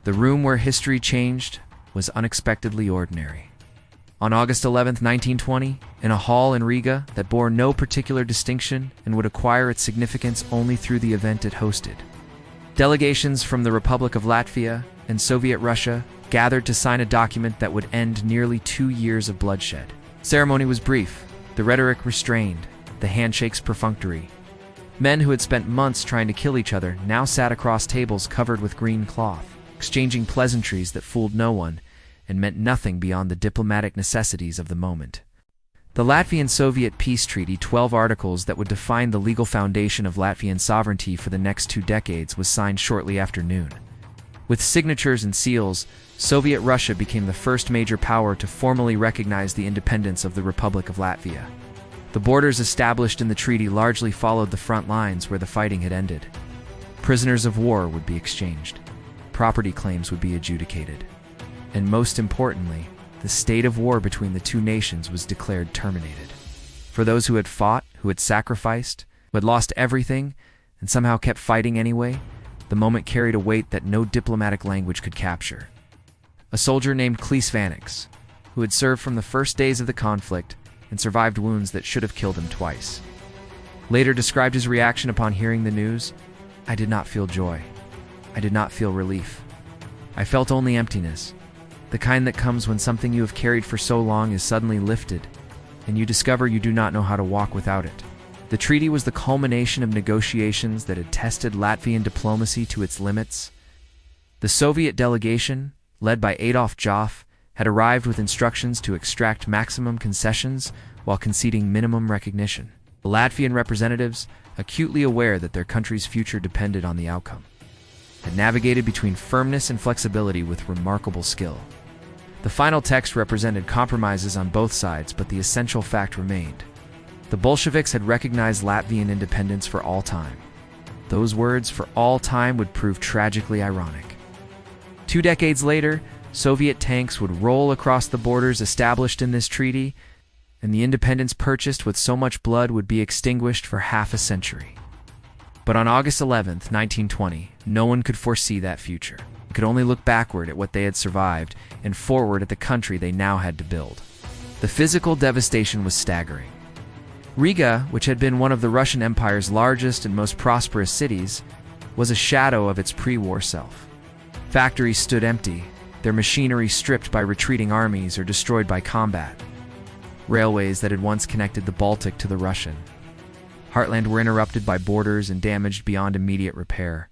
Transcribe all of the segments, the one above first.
The room where history changed was unexpectedly ordinary. On August 11, 1920, in a hall in Riga that bore no particular distinction and would acquire its significance only through the event it hosted, delegations from the Republic of Latvia and Soviet Russia gathered to sign a document that would end nearly 2 years of bloodshed. Ceremony was brief, the rhetoric restrained, the handshakes perfunctory. Men who had spent months trying to kill each other now sat across tables covered with green cloth, exchanging pleasantries that fooled no one and meant nothing beyond the diplomatic necessities of the moment. The Latvian-Soviet peace treaty, 12 articles that would define the legal foundation of Latvian sovereignty for the next 2 decades, was signed shortly after noon. With signatures and seals, Soviet Russia became the first major power to formally recognize the independence of the Republic of Latvia. The borders established in the treaty largely followed the front lines where the fighting had ended. Prisoners of war would be exchanged. Property claims would be adjudicated. And most importantly, the state of war between the two nations was declared terminated. For those who had fought, who had sacrificed, who had lost everything, and somehow kept fighting anyway, the moment carried a weight that no diplomatic language could capture. A soldier named Klis Vanix, who had served from the first days of the conflict and survived wounds that should have killed him twice, later described his reaction upon hearing the news. "I did not feel joy. I did not feel relief. I felt only emptiness, the kind that comes when something you have carried for so long is suddenly lifted, and you discover you do not know how to walk without it." The treaty was the culmination of negotiations that had tested Latvian diplomacy to its limits. The Soviet delegation, led by Adolf Joffe, had arrived with instructions to extract maximum concessions while conceding minimum recognition. The Latvian representatives, acutely aware that their country's future depended on the outcome, had navigated between firmness and flexibility with remarkable skill. The final text represented compromises on both sides, but the essential fact remained. The Bolsheviks had recognized Latvian independence for all time. Those words, "for all time," would prove tragically ironic. 2 decades later, Soviet tanks would roll across the borders established in this treaty, and the independence purchased with so much blood would be extinguished for half a century. But on August 11, 1920, no one could foresee that future. They could only look backward at what they had survived and forward at the country they now had to build. The physical devastation was staggering. Riga, which had been one of the Russian Empire's largest and most prosperous cities, was a shadow of its pre-war self. Factories stood empty, their machinery stripped by retreating armies or destroyed by combat. Railways that had once connected the Baltic to the Russian heartland were interrupted by borders and damaged beyond immediate repair.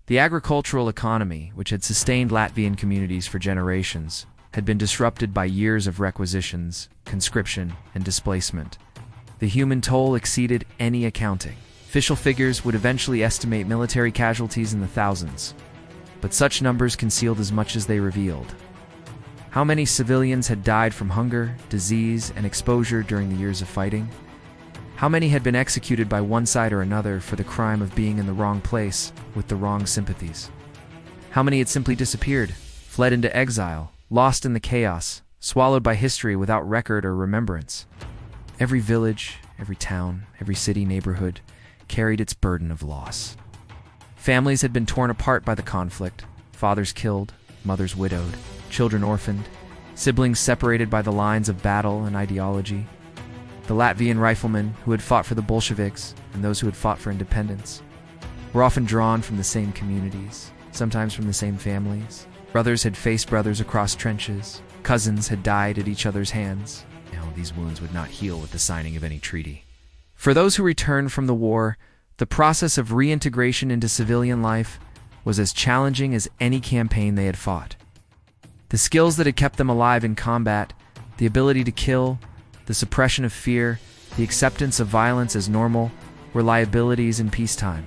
The agricultural economy, which had sustained Latvian communities for generations, had been disrupted by years of requisitions, conscription, and displacement. The human toll exceeded any accounting. Official figures would eventually estimate military casualties in the thousands, but such numbers concealed as much as they revealed. How many civilians had died from hunger, disease, and exposure during the years of fighting? How many had been executed by one side or another for the crime of being in the wrong place with the wrong sympathies? How many had simply disappeared, fled into exile, lost in the chaos, swallowed by history without record or remembrance? Every village, every town, every city neighborhood carried its burden of loss. Families had been torn apart by the conflict, fathers killed, mothers widowed, children orphaned, siblings separated by the lines of battle and ideology. The Latvian riflemen who had fought for the Bolsheviks and those who had fought for independence were often drawn from the same communities, sometimes from the same families. Brothers had faced brothers across trenches, cousins had died at each other's hands. Now these wounds would not heal with the signing of any treaty. For those who returned from the war, the process of reintegration into civilian life was as challenging as any campaign they had fought. The skills that had kept them alive in combat, the ability to kill, the suppression of fear, the acceptance of violence as normal, were liabilities in peacetime.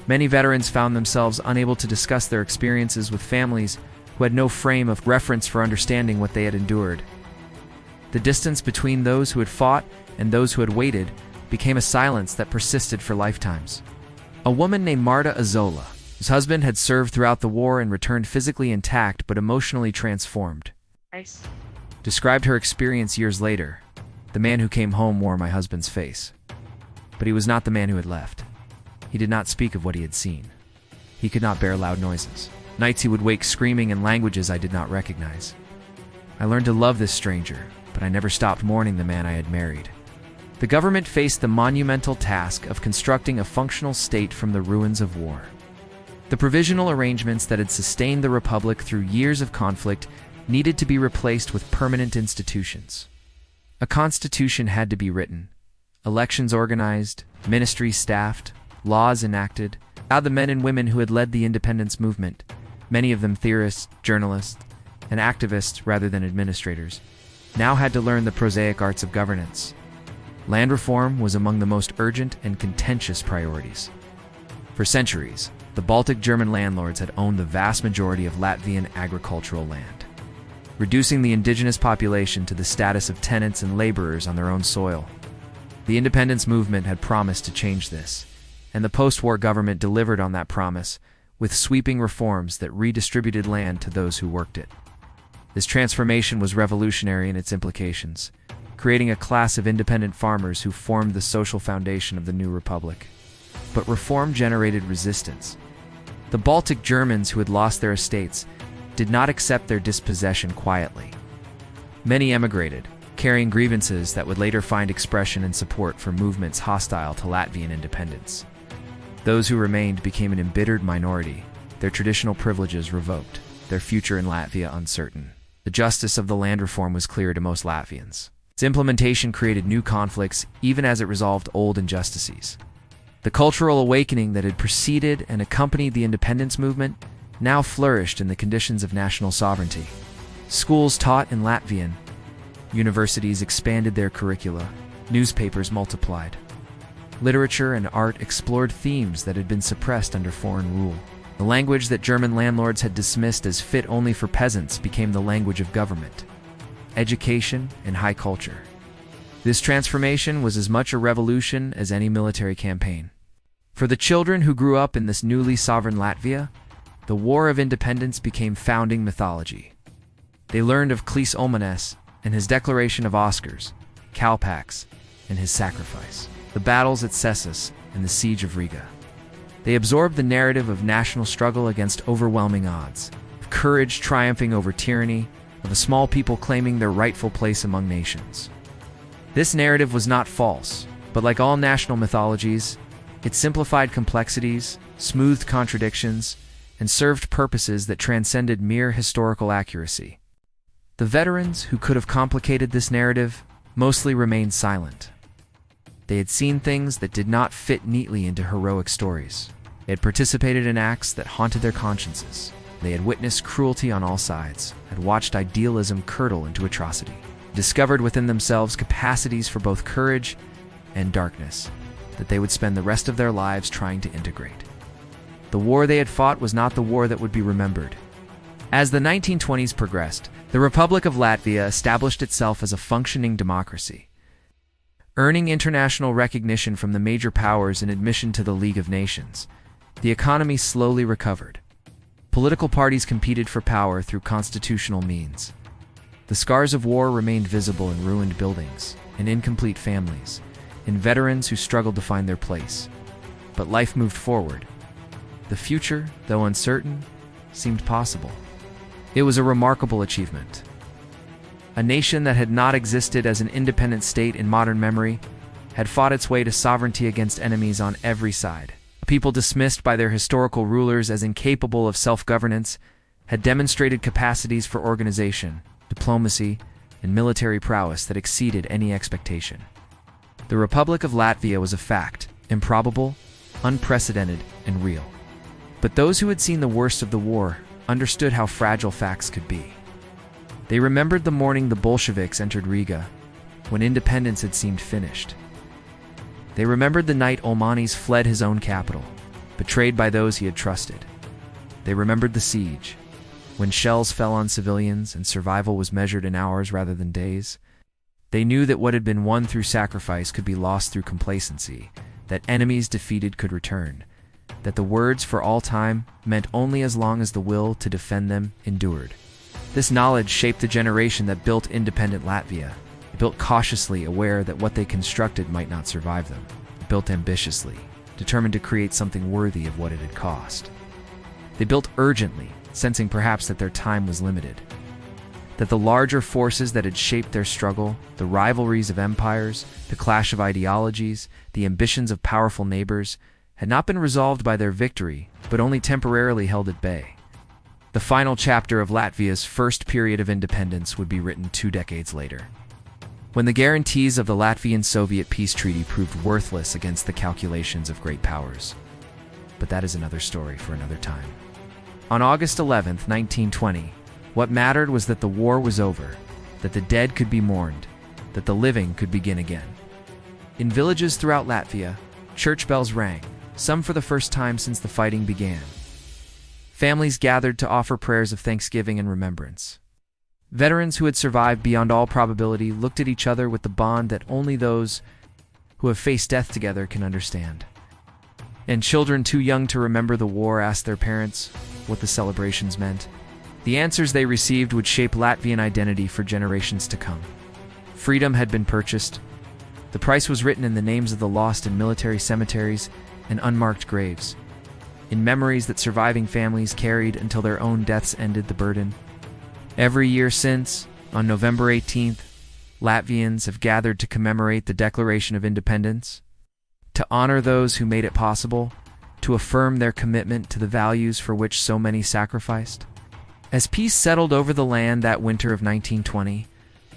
Many veterans found themselves unable to discuss their experiences with families who had no frame of reference for understanding what they had endured. The distance between those who had fought and those who had waited became a silence that persisted for lifetimes. A woman named Marta Azola, whose husband had served throughout the war and returned physically intact but emotionally transformed, described her experience years later. "The man who came home wore my husband's face. But he was not the man who had left. He did not speak of what he had seen. He could not bear loud noises. Nights he would wake screaming in languages I did not recognize. I learned to love this stranger, but I never stopped mourning the man I had married. The government faced the monumental task of constructing a functional state from the ruins of war. The provisional arrangements that had sustained the Republic through years of conflict needed to be replaced with permanent institutions. A constitution had to be written, elections organized, ministries staffed, laws enacted. Now the men and women who had led the independence movement, many of them theorists, journalists, and activists rather than administrators, now had to learn the prosaic arts of governance. Land reform was among the most urgent and contentious priorities. For centuries, the Baltic German landlords had owned the vast majority of Latvian agricultural land, reducing the indigenous population to the status of tenants and laborers on their own soil. The independence movement had promised to change this, and the post-war government delivered on that promise with sweeping reforms that redistributed land to those who worked it. This transformation was revolutionary in its implications, creating a class of independent farmers who formed the social foundation of the new republic. But reform generated resistance. The Baltic Germans who had lost their estates did not accept their dispossession quietly. Many emigrated, carrying grievances that would later find expression and support for movements hostile to Latvian independence. Those who remained became an embittered minority, their traditional privileges revoked, their future in Latvia uncertain. The justice of the land reform was clear to most Latvians. Its implementation created new conflicts, even as it resolved old injustices. The cultural awakening that had preceded and accompanied the independence movement now flourished in the conditions of national sovereignty. Schools taught in Latvian, universities expanded their curricula, newspapers multiplied. Literature and art explored themes that had been suppressed under foreign rule. The language that German landlords had dismissed as fit only for peasants became the language of government, education, and high culture. This transformation was as much a revolution as any military campaign. For the children who grew up in this newly sovereign Latvia, the War of Independence became founding mythology. They learned of Clis Omanes and his declaration of Oscars, Kalpaks, and his sacrifice, the battles at Cesis and the Siege of Riga. They absorbed the narrative of national struggle against overwhelming odds, of courage triumphing over tyranny, of a small people claiming their rightful place among nations. This narrative was not false, but like all national mythologies, it simplified complexities, smoothed contradictions, and served purposes that transcended mere historical accuracy. The veterans who could have complicated this narrative mostly remained silent. They had seen things that did not fit neatly into heroic stories. They had participated in acts that haunted their consciences. They had witnessed cruelty on all sides, had watched idealism curdle into atrocity, discovered within themselves capacities for both courage and darkness that they would spend the rest of their lives trying to integrate. The war they had fought was not the war that would be remembered. As the 1920s progressed, the Republic of Latvia established itself as a functioning democracy, earning international recognition from the major powers and admission to the League of Nations. The economy slowly recovered. Political parties competed for power through constitutional means. The scars of war remained visible in ruined buildings, in incomplete families, in veterans who struggled to find their place. But life moved forward. The future, though uncertain, seemed possible. It was a remarkable achievement. A nation that had not existed as an independent state in modern memory had fought its way to sovereignty against enemies on every side. A people dismissed by their historical rulers as incapable of self-governance had demonstrated capacities for organization, diplomacy, and military prowess that exceeded any expectation. The Republic of Latvia was a fact, improbable, unprecedented, and real. But those who had seen the worst of the war understood how fragile facts could be. They remembered the morning the Bolsheviks entered Riga, when independence had seemed finished. They remembered the night Ulmanis fled his own capital, betrayed by those he had trusted. They remembered the siege, when shells fell on civilians and survival was measured in hours rather than days. They knew that what had been won through sacrifice could be lost through complacency, that enemies defeated could return, that the words "for all time" meant only as long as the will to defend them endured. This knowledge shaped the generation that built independent Latvia. It built cautiously, aware that what they constructed might not survive them. It built ambitiously, determined to create something worthy of what it had cost. They built urgently, sensing perhaps that their time was limited. That the larger forces that had shaped their struggle, the rivalries of empires, the clash of ideologies, the ambitions of powerful neighbors, had not been resolved by their victory, but only temporarily held at bay. The final chapter of Latvia's first period of independence would be written 2 decades later, when the guarantees of the Latvian-Soviet peace treaty proved worthless against the calculations of great powers. But that is another story for another time. On August 11, 1920, what mattered was that the war was over, that the dead could be mourned, that the living could begin again. In villages throughout Latvia, church bells rang, some for the first time since the fighting began. Families gathered to offer prayers of thanksgiving and remembrance. Veterans who had survived beyond all probability looked at each other with the bond that only those who have faced death together can understand. And children too young to remember the war asked their parents what the celebrations meant. The answers they received would shape Latvian identity for generations to come. Freedom had been purchased. The price was written in the names of the lost in military cemeteries and unmarked graves, in memories that surviving families carried until their own deaths ended the burden. Every year since, on November 18th, Latvians have gathered to commemorate the Declaration of Independence, to honor those who made it possible, to affirm their commitment to the values for which so many sacrificed. As peace settled over the land that winter of 1920,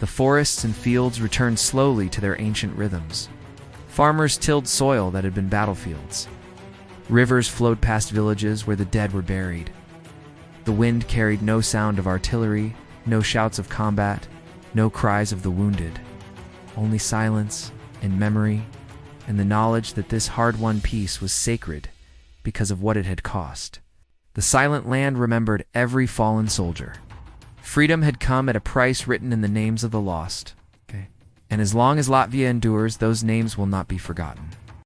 the forests and fields returned slowly to their ancient rhythms. Farmers tilled soil that had been battlefields. Rivers flowed past villages where the dead were buried. The wind carried no sound of artillery, no shouts of combat, no cries of the wounded. Only silence and memory, and the knowledge that this hard-won peace was sacred because of what it had cost. The silent land remembered every fallen soldier. Freedom had come at a price written in the names of the lost. And as long as Latvia endures, those names will not be forgotten.